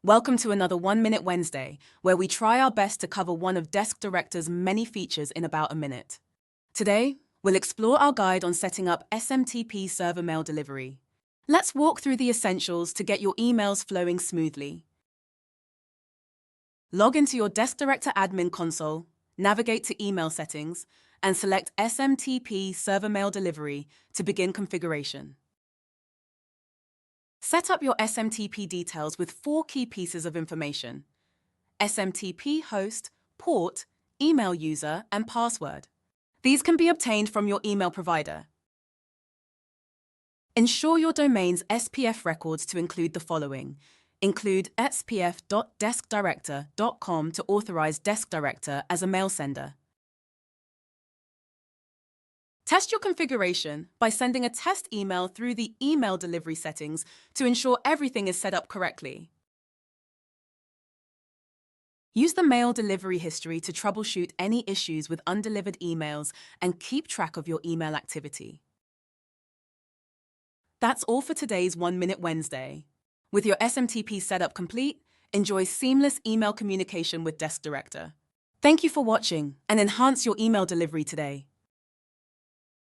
Welcome to another 1 Minute Wednesday, where we try our best to cover one of Desk Director's many features in about a minute. Today, we'll explore our guide on setting up SMTP server mail delivery. Let's walk through the essentials to get your emails flowing smoothly. Log into your Desk Director admin console, navigate to Email Settings, and select SMTP server mail delivery to begin configuration. Set up your SMTP details with 4 key pieces of information: SMTP host, port, email user, and password. These can be obtained from your email provider. Ensure your domain's SPF records to include the following. Include spf.deskdirector.com to authorize Desk Director as a mail sender. Test your configuration by sending a test email through the email delivery settings to ensure everything is set up correctly. Use the mail delivery history to troubleshoot any issues with undelivered emails and keep track of your email activity. That's all for today's 1 Minute Wednesday. With your SMTP setup complete, enjoy seamless email communication with Desk Director. Thank you for watching and enhance your email delivery today.